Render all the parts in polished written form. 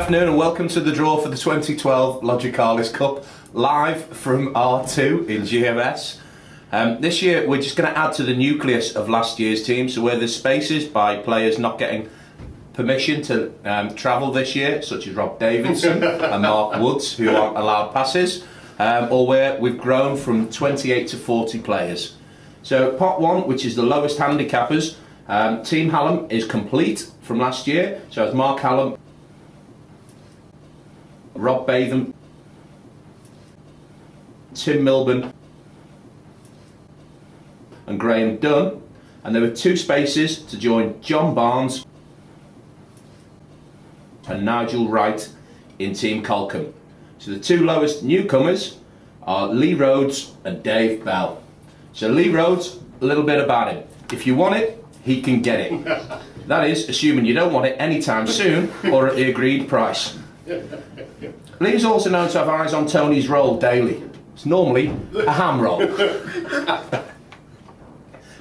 afternoon and welcome to the draw for the 2012 Logicalis Cup, live from R2 in GMS. This year we're just going to add to the nucleus of last year's team, so where there's spaces by players not getting permission to travel this year, such as Rob Davidson and Mark Woods, who aren't allowed passes, or where we've grown from 28 to 40 players. So pot 1, which is the lowest handicappers, Team Hallam is complete from last year, so it's Mark Hallam, Rob Batham, Tim Milburn and Graham Dunn, and there were 2 spaces to join John Barnes and Nigel Wright in Team Colcombe. So the 2 lowest newcomers are Lee Rhodes and Dave Bell. So Lee Rhodes, a little bit about him. If you want it, he can get it. That is, assuming you don't want it anytime soon or at the agreed price. Lee's also known to have eyes on Tony's roll daily. It's normally a ham roll.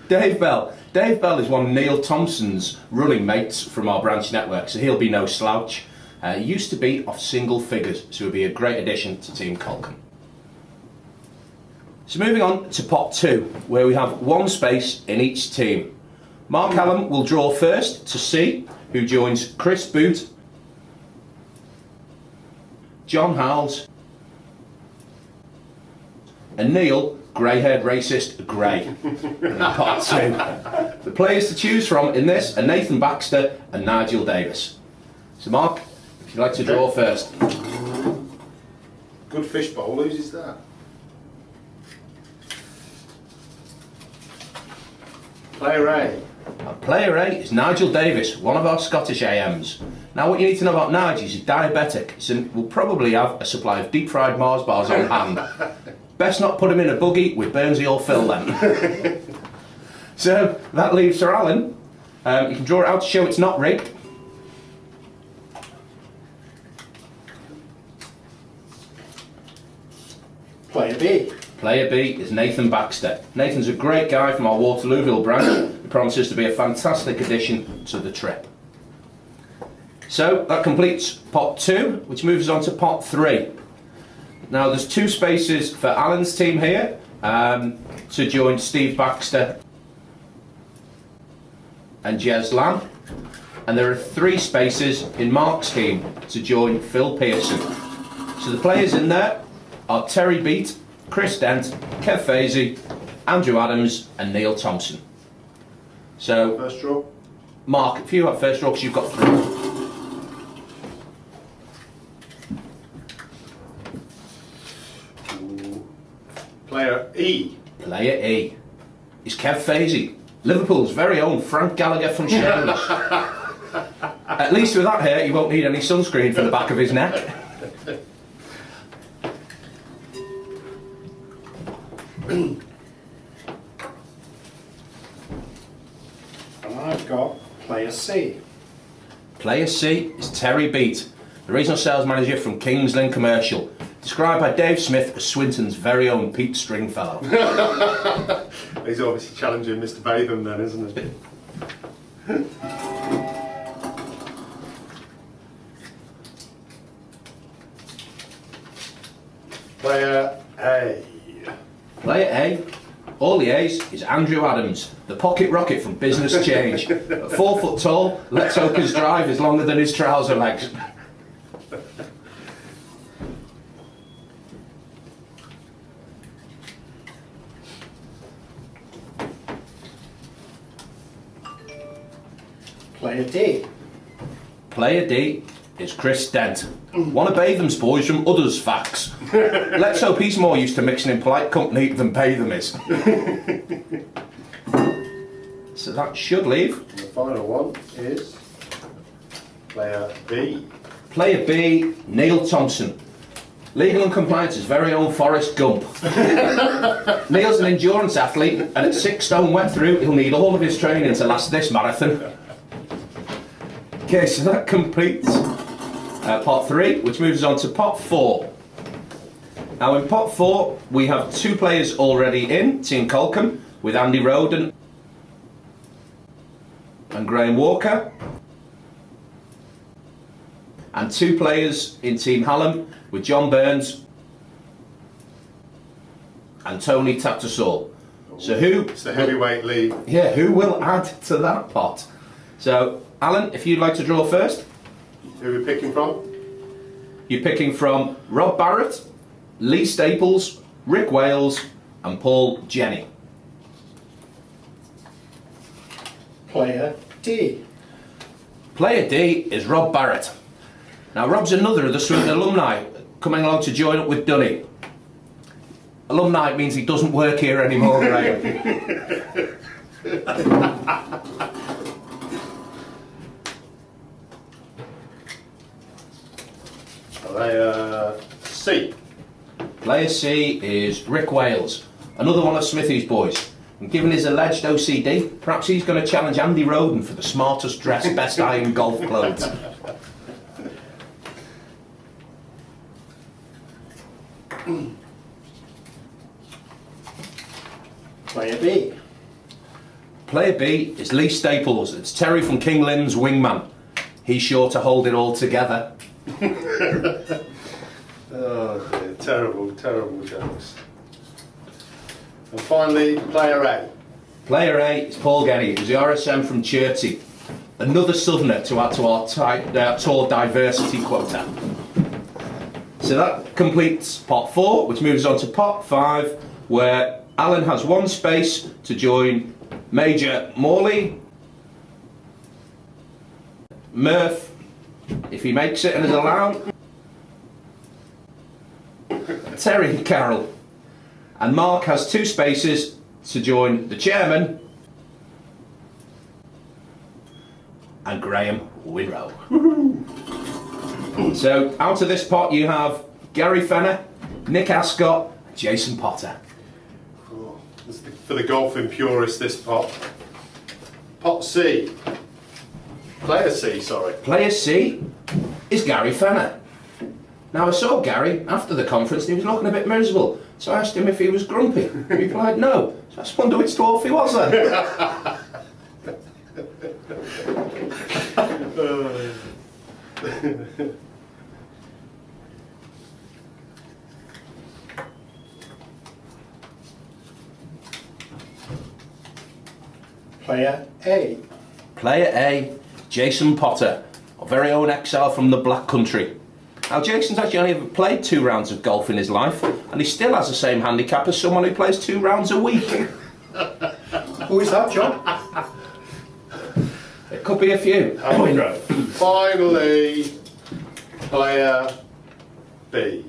Dave Bell. Dave Bell is one of Neil Thompson's running mates from our branch network, so he'll be no slouch. He used to be off single figures, so he'll be a great addition to Team Colcombe. So moving on to pot 2, where we have 1 space in each team. Mark Allan will draw first to C, who joins Chris Boot, John Howells and Neil, grey-haired racist Grey, in pot 2. The players to choose from in this are Nathan Baxter and Nigel Davis. So Mark, if you'd like to draw first. Good fish bowl, whose is that? Player A. Player A is Nigel Davis, one of our Scottish AMs. Now what you need to know about Nigel is he's diabetic, so we'll probably have a supply of deep fried Mars bars on hand. Best not put him in a buggy with Burnsy or Phil then. So that leaves Sir Allan. You can draw it out to show it's not rigged. Player B. Player B is Nathan Baxter. Nathan's a great guy from our Waterlooville branch. He promises to be a fantastic addition to the trip. So that completes pot 2, which moves us on to pot 3. Now there's 2 spaces for Alan's team here to join Steve Baxter and Jez Lamb, and there are 3 spaces in Mark's team to join Phil Pearson. So the players in there are Terry Beat, Chris Dent, Kev Fazy, Andrew Adams and Neil Thompson. So First draw. Mark, if you have first draw, because you've got 3. Player E. Player E is Kev Fazy, Liverpool's very own Frank Gallagher from Shameless. At least with that hair, he won't need any sunscreen for the back of his neck. And I've got player C. Player C is Terry Beat, the regional sales manager from Kings Lynn Commercial, described by Dave Smith as Swinton's very own Pete Stringfellow. He's obviously challenging Mr. Batham then, isn't he? Player A. Player A, all the A's, is Andrew Adams, the pocket rocket from Business Change. At 4 foot tall, let's hope his drive is longer than his trouser legs. Player D. Player D is Chris Dent, one of Batham's boys from Others Facts. Let's hope he's more used to mixing in polite company than Batham is. So that should leave. And the final one is player B. Player B, Neil Thompson. Legal and Compliance's very own Forrest Gump. Neil's an endurance athlete, and at 6 stone wet through, he'll need all of his training to last this marathon. Okay, so that completes pot 3, which moves us on to pot 4. Now in pot 4, we have 2 players already in Team Colcombe, with Andy Roden and Graham Walker. and 2 players in Team Allan with John Burns and Tony Tattersall. So who? It's the heavyweight league. Yeah, who will add to that pot? So, Allan, if you'd like to draw first. Who are we picking from? You're picking from Rob Barrett, Lee Staples, Rick Wales, and Paul Jenny. Player D. Player D is Rob Barrett. Now, Rob's another of the Swindon alumni coming along to join up with Dunny. Alumni means he doesn't work here anymore, Graham. C. Player C is Rick Wales, another one of Smithy's boys. And given his alleged OCD, perhaps he's going to challenge Andy Roden for the smartest dressed, best iron golf clothes. Player B. Player B is Lee Staples. It's Terry from King Lynn's wingman. He's sure to hold it all together. Oh dear, terrible, terrible jokes. And finally, player A. Player A is Paul Genny, who's the RSM from Chertsey. Another southerner to add to our tour diversity quota. So that completes pot 4, which moves on to pot 5, where Allan has 1 space to join Major Morley, Murph, if he makes it and is allowed, Terry Carroll, and Mark has 2 spaces to join the chairman and Graham Winrow. So out of this pot you have Gary Fenner, Nick Ascott, and Jason Potter. Oh, this is for the golfing purists, this pot. Pot C. Player C, sorry. Player C is Gary Fenner. Now I saw Gary after the conference and he was looking a bit miserable. So I asked him if he was grumpy. He replied no. So I just wondered which dwarf he was then. Player A. Player A, Jason Potter, our very own exile from the Black Country. Now Jason's actually only ever played 2 rounds of golf in his life, and he still has the same handicap as someone who plays 2 rounds a week. Who is that, John? It could be a few. Finally, player B.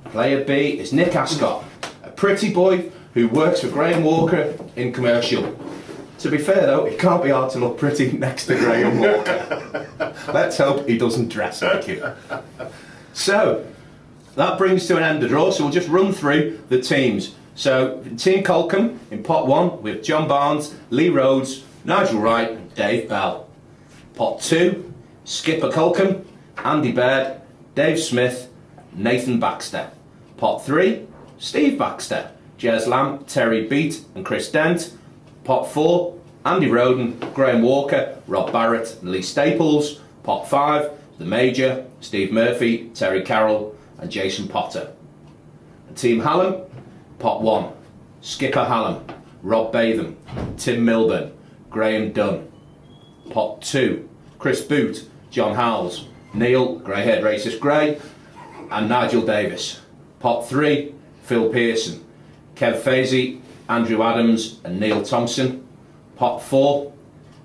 Player B is Nick Ascott, a pretty boy who works for Graham Walker in commercial. To be fair though, it can't be hard to look pretty next to Graham Walker. Let's hope he doesn't dress like you. So, that brings to an end the draw, so we'll just run through the teams. So, Team Colcombe in pot 1 with John Barnes, Lee Rhodes, Nigel Wright and Dave Bell. Pot 2, Skipper Colcombe, Andy Baird, Dave Smith, Nathan Baxter. Pot 3, Steve Baxter, Jez Lamb, Terry Beat and Chris Dent. Pot 4, Andy Roden, Graham Walker, Rob Barrett and Lee Staples. Pot 5, The Major, Steve Murphy, Terry Carroll and Jason Potter. And Team Allan, pot 1, Skipper Allan, Rob Batham, Tim Milburn, Graham Dunn. Pot 2, Chris Boot, John Howells, Neil, grey-haired racist Gray, and Nigel Davis. Pot 3, Phil Pearson, Kev Fazy, Andrew Adams and Neil Thompson. Pot 4,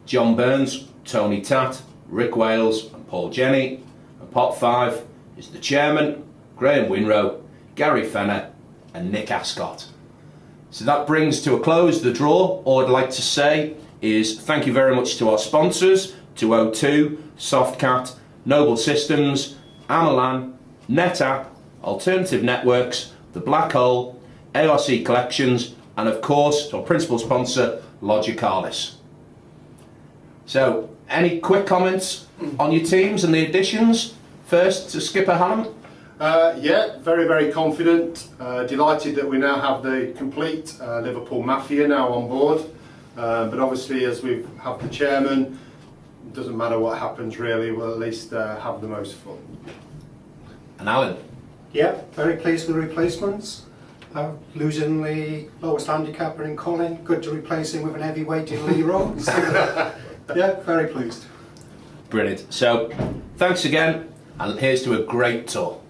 John Burns, Tony Tatt, Rick Wales and Paul Jenny. And pot 5 is the chairman, Graham Winrow, Gary Fenner and Nick Ascott. So that brings to a close the draw. All I'd like to say is thank you very much to our sponsors, to O2, Softcat, Noble Systems, Allan, NetApp, Alternative Networks, The Black Hole, ARC Collections, and of course to our principal sponsor, Logicalis. So, any quick comments on your teams and the additions? First to Skipper Allan. Yeah, very, very confident. Delighted that we now have the complete Liverpool Mafia now on board. But obviously, as we have the chairman, doesn't matter what happens really, we'll at least have the most fun. And Alan? Yeah, very pleased with the replacements. Losing the lowest handicapper in Colin, good to replace him with an heavyweight in Lee Rose. Yeah, very pleased. Brilliant. So, thanks again, and here's to a great tour.